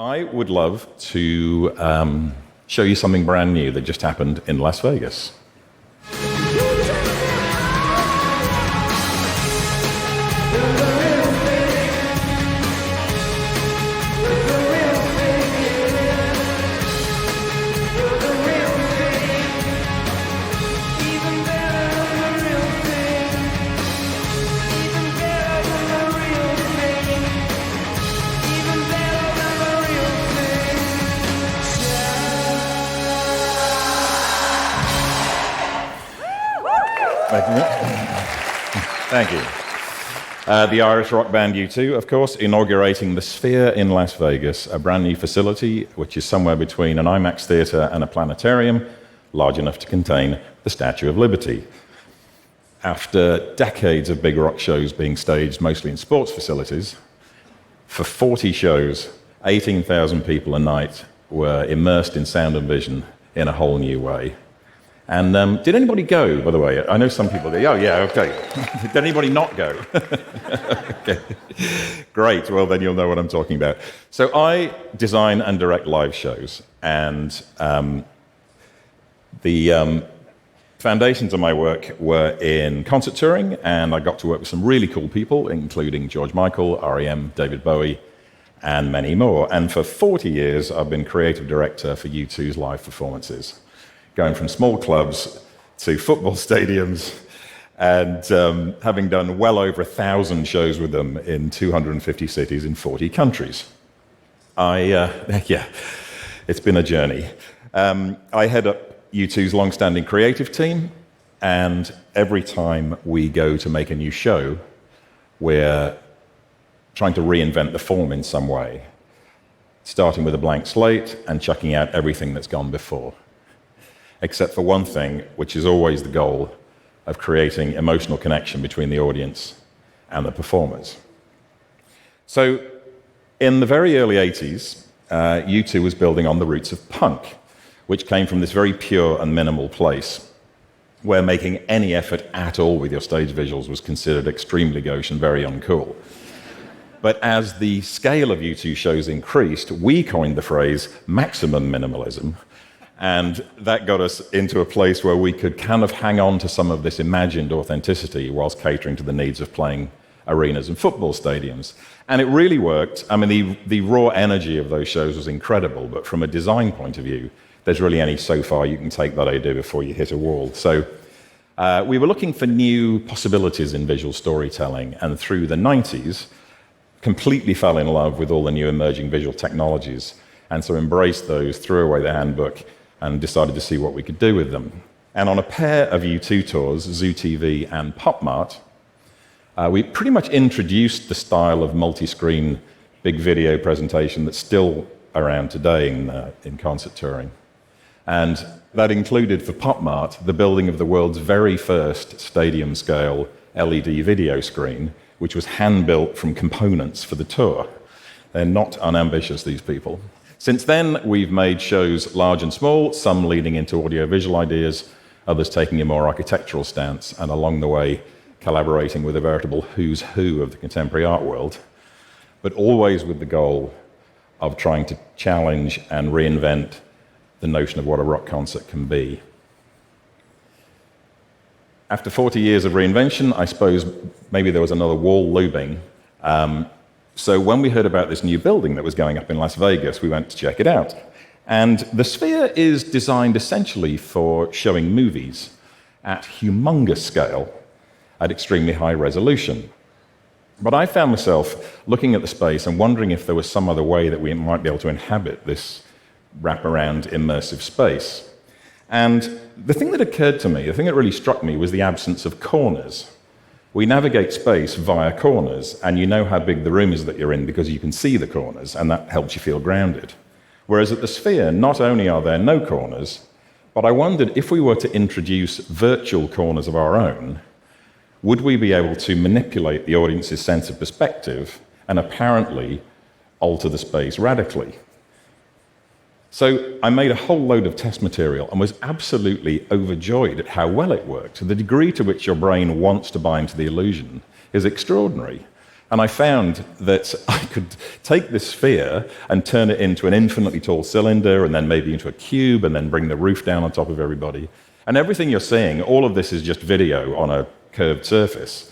I would love to show you something brand new that just happened in Las Vegas. Thank you. The Irish rock band U2, of course, inaugurating the Sphere in Las Vegas, a brand new facility which is somewhere between an IMAX theater and a planetarium, large enough to contain the Statue of Liberty. After decades of big rock shows being staged mostly in sports facilities, for 40 shows, 18,000 people a night were immersed in sound and vision in a whole new way. And did anybody go, by the way? I know some people go, oh, yeah, okay. Did anybody not go? Okay. Great, well, then you'll know what I'm talking about. So I design and direct live shows, and the foundations of my work were in concert touring, and I got to work with some really cool people, including George Michael, R.E.M., David Bowie, and many more. And for 40 years, I've been creative director for U2's live performances, going from small clubs to football stadiums, and having done well over 1,000 shows with them in 250 cities in 40 countries. It's been a journey. I head up U2's long-standing creative team, and every time we go to make a new show, we're trying to reinvent the form in some way, starting with a blank slate and chucking out everything that's gone before. Except for one thing, which is always the goal of creating emotional connection between the audience and the performers. So, in the very early 80s, U2 was building on the roots of punk, which came from this very pure and minimal place, where making any effort at all with your stage visuals was considered extremely gauche and very uncool. But as the scale of U2 shows increased, we coined the phrase maximum minimalism. And that got us into a place where we could kind of hang on to some of this imagined authenticity whilst catering to the needs of playing arenas and football stadiums. And it really worked. I mean, the raw energy of those shows was incredible, but from a design point of view, there's really only so far you can take that idea before you hit a wall. So we were looking for new possibilities in visual storytelling, and through the 90s, completely fell in love with all the new emerging visual technologies, and so embraced those, threw away the handbook, and decided to see what we could do with them. And on a pair of U2 tours, Zoo TV and Pop Mart, we pretty much introduced the style of multi-screen big video presentation that's still around today in concert touring. And that included for Pop Mart the building of the world's very first stadium-scale LED video screen, which was hand-built from components for the tour. They're not unambitious, these people. Since then, we've made shows large and small, some leading into audiovisual ideas, others taking a more architectural stance, and along the way, collaborating with a veritable who's who of the contemporary art world, but always with the goal of trying to challenge and reinvent the notion of what a rock concert can be. After 40 years of reinvention, I suppose maybe there was another wall looming. So when we heard about this new building that was going up in Las Vegas, we went to check it out. And the Sphere is designed essentially for showing movies at humongous scale, at extremely high resolution. But I found myself looking at the space and wondering if there was some other way that we might be able to inhabit this wraparound immersive space. And the thing that occurred to me, the thing that really struck me, was the absence of corners. We navigate space via corners, and you know how big the room is that you're in because you can see the corners, and that helps you feel grounded. Whereas at the Sphere, not only are there no corners, but I wondered if we were to introduce virtual corners of our own, would we be able to manipulate the audience's sense of perspective and apparently alter the space radically? So I made a whole load of test material and was absolutely overjoyed at how well it worked. The degree to which your brain wants to buy into the illusion is extraordinary. And I found that I could take this sphere and turn it into an infinitely tall cylinder, and then maybe into a cube, and then bring the roof down on top of everybody. And everything you're seeing, all of this is just video on a curved surface.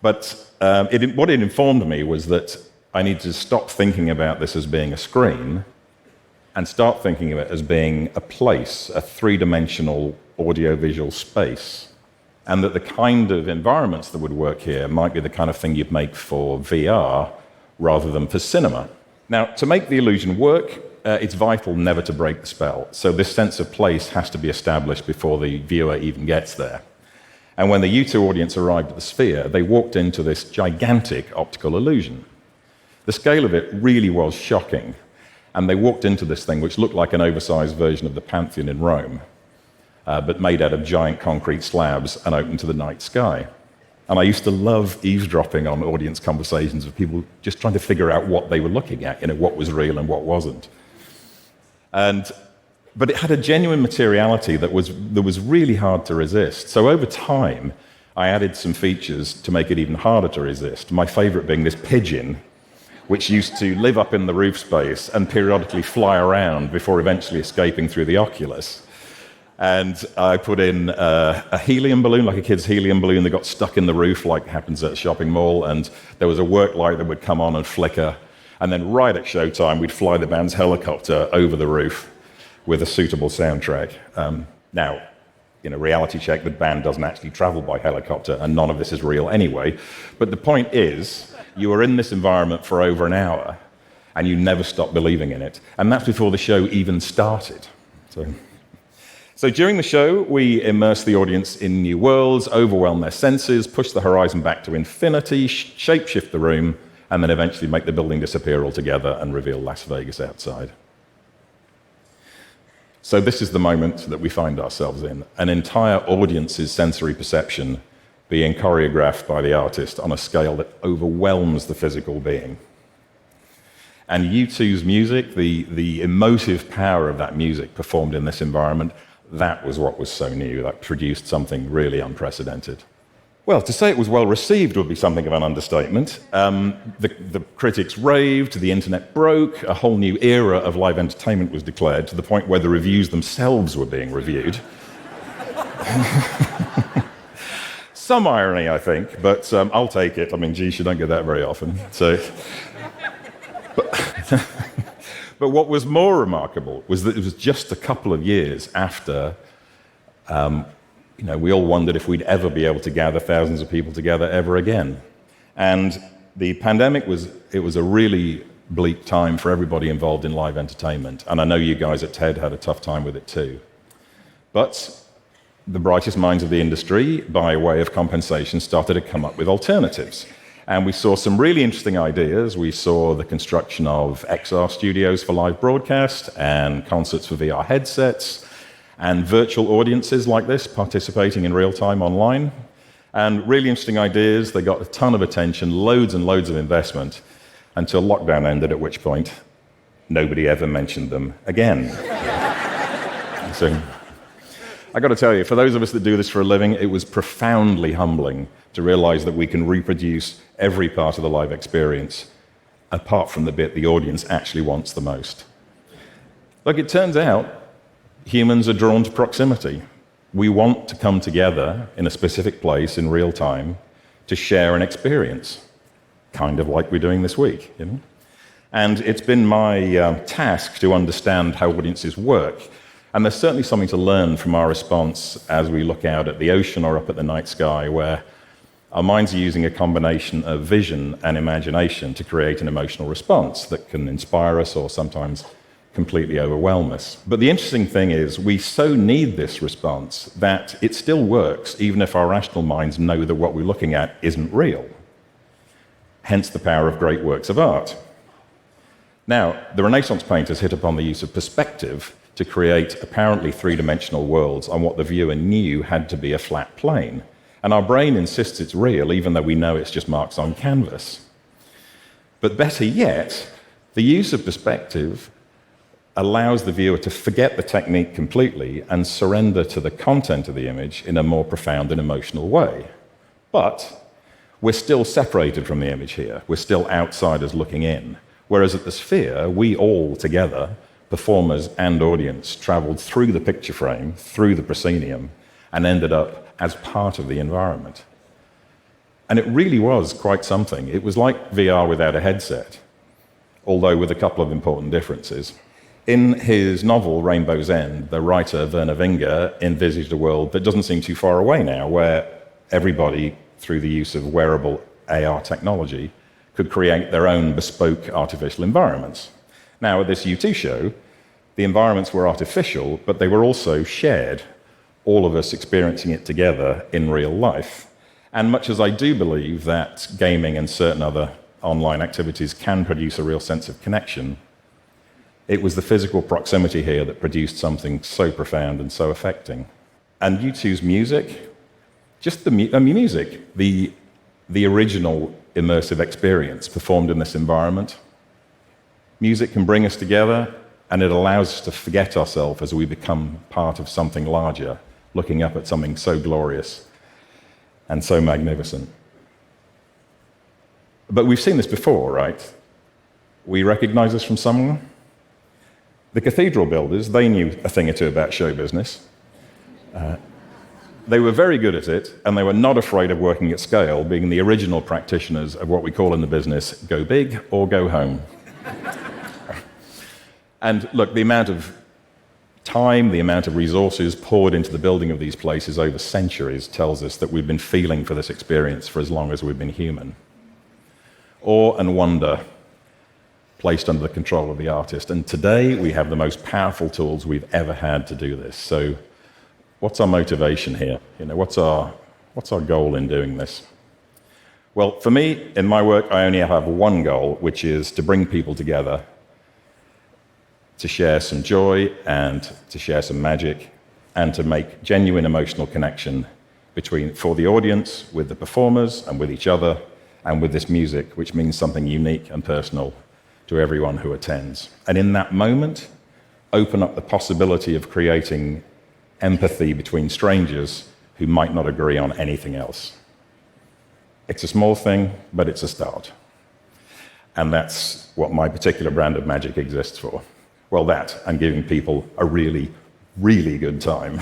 But what it informed me was that I needed to stop thinking about this as being a screen and start thinking of it as being a place, a three-dimensional audiovisual space. And that the kind of environments that would work here might be the kind of thing you'd make for VR rather than for cinema. Now, to make the illusion work, it's vital never to break the spell. So this sense of place has to be established before the viewer even gets there. And when the U2 audience arrived at the Sphere, they walked into this gigantic optical illusion. The scale of it really was shocking. And they walked into this thing which looked like an oversized version of the Pantheon in Rome, but made out of giant concrete slabs and open to the night sky. And I used to love eavesdropping on audience conversations of people just trying to figure out what they were looking at, what was real and what wasn't. But it had a genuine materiality that was really hard to resist. So over time, I added some features to make it even harder to resist. My favorite being this pigeon, which used to live up in the roof space and periodically fly around before eventually escaping through the oculus. And I put in a helium balloon, like a kid's helium balloon that got stuck in the roof, like happens at a shopping mall, and there was a work light that would come on and flicker. And then right at showtime, we'd fly the band's helicopter over the roof with a suitable soundtrack. Now, in a reality check, the band doesn't actually travel by helicopter, and none of this is real anyway. But the point is, you were in this environment for over an hour, and you never stopped believing in it. And that's before the show even started. So during the show, we immerse the audience in new worlds, overwhelm their senses, push the horizon back to infinity, shapeshift the room, and then eventually make the building disappear altogether and reveal Las Vegas outside. So this is the moment that we find ourselves in, an entire audience's sensory perception being choreographed by the artist on a scale that overwhelms the physical being. And U2's music, the emotive power of that music performed in this environment, that was what was so new. That produced something really unprecedented. Well, to say it was well received would be something of an understatement. The critics raved, the internet broke, a whole new era of live entertainment was declared, to the point where the reviews themselves were being reviewed. Some irony, I think, but I'll take it. I mean, geez, you don't get that very often. But what was more remarkable was that it was just a couple of years after, we all wondered if we'd ever be able to gather thousands of people together ever again. And the pandemic was a really bleak time for everybody involved in live entertainment. And I know you guys at TED had a tough time with it too. But the brightest minds of the industry, by way of compensation, started to come up with alternatives. And we saw some really interesting ideas. We saw the construction of XR studios for live broadcast and concerts for VR headsets and virtual audiences like this participating in real time online. And really interesting ideas. They got a ton of attention, loads and loads of investment, until lockdown ended, at which point nobody ever mentioned them again. So I got to tell you, for those of us that do this for a living, it was profoundly humbling to realize that we can reproduce every part of the live experience, apart from the bit the audience actually wants the most. Look, it turns out humans are drawn to proximity. We want to come together in a specific place in real time to share an experience, kind of like we're doing this week. And it's been my task to understand how audiences work. And there's certainly something to learn from our response as we look out at the ocean or up at the night sky, where our minds are using a combination of vision and imagination to create an emotional response that can inspire us or sometimes completely overwhelm us. But the interesting thing is, we so need this response that it still works, even if our rational minds know that what we're looking at isn't real. Hence the power of great works of art. Now, the Renaissance painters hit upon the use of perspective to create apparently three-dimensional worlds on what the viewer knew had to be a flat plane. And our brain insists it's real, even though we know it's just marks on canvas. But better yet, the use of perspective allows the viewer to forget the technique completely and surrender to the content of the image in a more profound and emotional way. But we're still separated from the image here. We're still outsiders looking in. Whereas at the Sphere, we all together, performers and audience, traveled through the picture frame, through the proscenium, and ended up as part of the environment. And it really was quite something. It was like VR without a headset, although with a couple of important differences. In his novel, Rainbow's End, the writer Werner Winger envisaged a world that doesn't seem too far away now, where everybody, through the use of wearable AR technology, could create their own bespoke artificial environments. Now, at this U2 show, the environments were artificial, but they were also shared, all of us experiencing it together in real life. And much as I do believe that gaming and certain other online activities can produce a real sense of connection, it was the physical proximity here that produced something so profound and so affecting. And U2's music, just the music, the original immersive experience performed in this environment. Music can bring us together, and it allows us to forget ourselves as we become part of something larger, looking up at something so glorious and so magnificent. But we've seen this before, right? We recognize this from somewhere. The cathedral builders, they knew a thing or two about show business. They were very good at it, and they were not afraid of working at scale, being the original practitioners of what we call in the business, go big or go home. And look, the amount of time, the amount of resources poured into the building of these places over centuries tells us that we've been feeling for this experience for as long as we've been human. Awe and wonder placed under the control of the artist. And today we have the most powerful tools we've ever had to do this. So what's our motivation here? What's our goal in doing this? Well, for me, in my work, I only have one goal, which is to bring people together, to share some joy and to share some magic, and to make genuine emotional connection for the audience, with the performers, and with each other, and with this music, which means something unique and personal to everyone who attends. And in that moment, open up the possibility of creating empathy between strangers who might not agree on anything else. It's a small thing, but it's a start. And that's what my particular brand of magic exists for. Well, that, and giving people a really, really good time.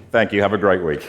Thank you. Have a great week.